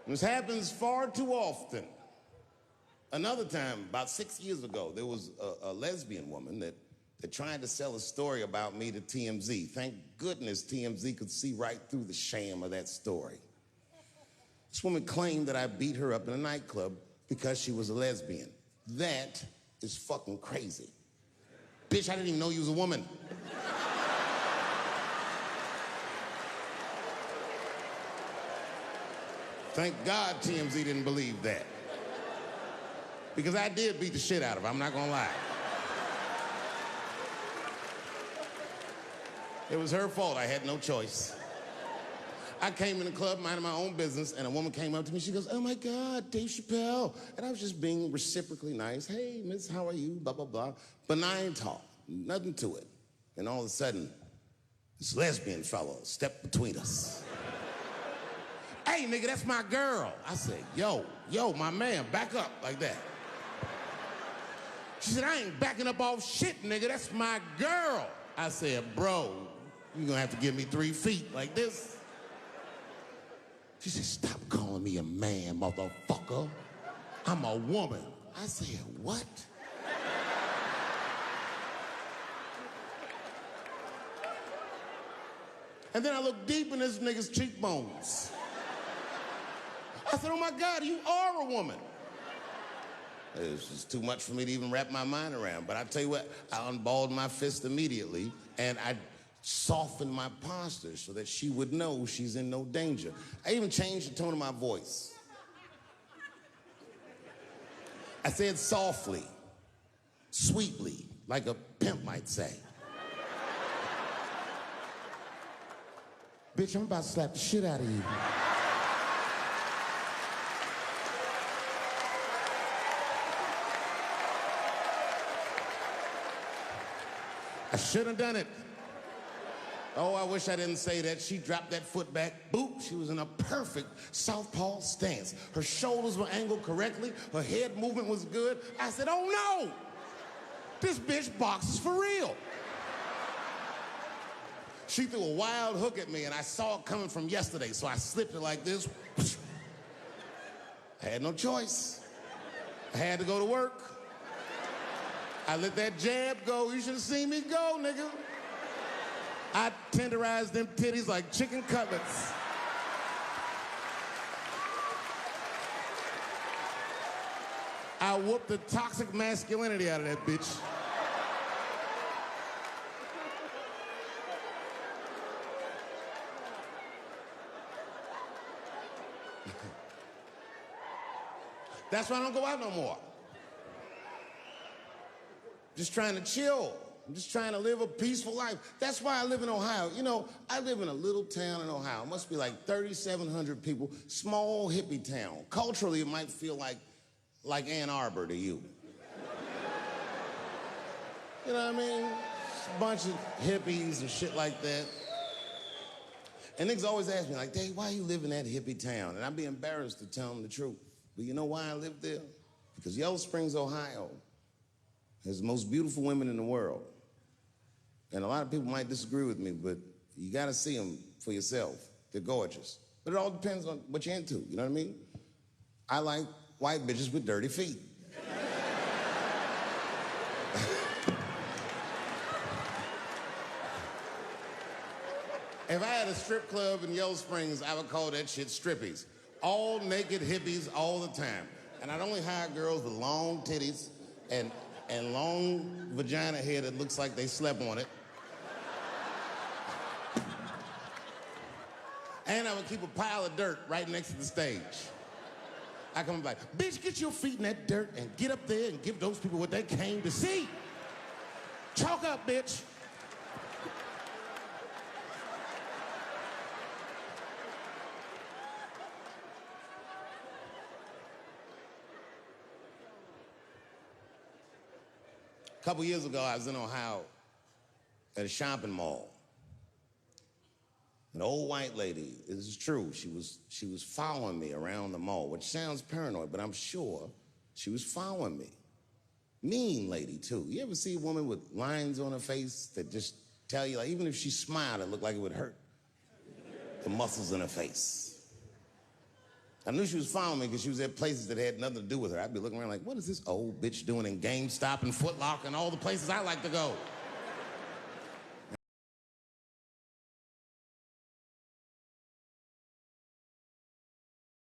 This happens far too often. Another time, about 6 years ago, there was a lesbian woman that tried to sell a story about me to TMZ. Thank goodness TMZ could see right through the sham of that story. This woman claimed that I beat her up in a nightclub because she was a lesbian. That is fucking crazy. Bitch, I didn't even know you was a woman. Thank God TMZ didn't believe that. Because I did beat the shit out of her, I'm not gonna lie. It was her fault, I had no choice. I came in the club minding my own business, and a woman came up to me, she goes, "Oh my God, Dave Chappelle." And I was just being reciprocally nice. "Hey, miss, how are you?" Blah, blah, blah. Benign talk, nothing to it. And all of a sudden, this lesbian fellow stepped between us. "Hey, nigga, that's my girl." I said, yo, my man, back up like that. She said, "I ain't backing up off shit, nigga, that's my girl." I said, "Bro, you're gonna have to give me 3 feet like this." She said, "Stop calling me a man, motherfucker. I'm a woman." I said, "What?" And then I looked deep in this nigga's cheekbones. I said, "Oh my God, you are a woman." It was just too much for me to even wrap my mind around. But I tell you what, I unballed my fist immediately, and I softened my posture so that she would know she's in no danger. I even changed the tone of my voice. I said softly, sweetly, like a pimp might say. "Bitch, I'm about to slap the shit out of you." I shouldn't have done it. Oh, I wish I didn't say that. She dropped that foot back. Boop. She was in a perfect southpaw stance. Her shoulders were angled correctly. Her head movement was good. I said, "Oh no! This bitch boxes for real." She threw a wild hook at me, and I saw it coming from yesterday, so I slipped it like this. I had no choice. I had to go to work. I let that jab go. You should have seen me go, nigga. I tenderized them titties like chicken cutlets. I whooped the toxic masculinity out of that bitch. That's why I don't go out no more. Just trying to chill. I'm just trying to live a peaceful life. That's why I live in Ohio. You know, I live in a little town in Ohio. It must be like 3,700 people. Small hippie town. Culturally, it might feel like Ann Arbor to you. You know what I mean? Just a bunch of hippies and shit like that. And niggas always ask me, like, "Dave, why you live in that hippie town?" And I'd be embarrassed to tell them the truth. But you know why I live there? Because Yellow Springs, Ohio has the most beautiful women in the world. And a lot of people might disagree with me, but you gotta see them for yourself. They're gorgeous. But it all depends on what you're into, you know what I mean? I like white bitches with dirty feet. If I had a strip club in Yellow Springs, I would call that shit strippies. All naked hippies all the time. And I'd only hire girls with long titties and long vagina hair that looks like they slept on it. And I would keep a pile of dirt right next to the stage. I come like, "Bitch, get your feet in that dirt and get up there and give those people what they came to see. Chalk up, bitch." A couple years ago, I was in Ohio at a shopping mall. An old white lady, this is true, she was following me around the mall, which sounds paranoid, but I'm sure she was following me. Mean lady, too. You ever see a woman with lines on her face that just tell you, like, even if she smiled, it looked like it would hurt? The muscles in her face. I knew she was following me because she was at places that had nothing to do with her. I'd be looking around like, what is this old bitch doing in GameStop and Foot Locker and all the places I like to go?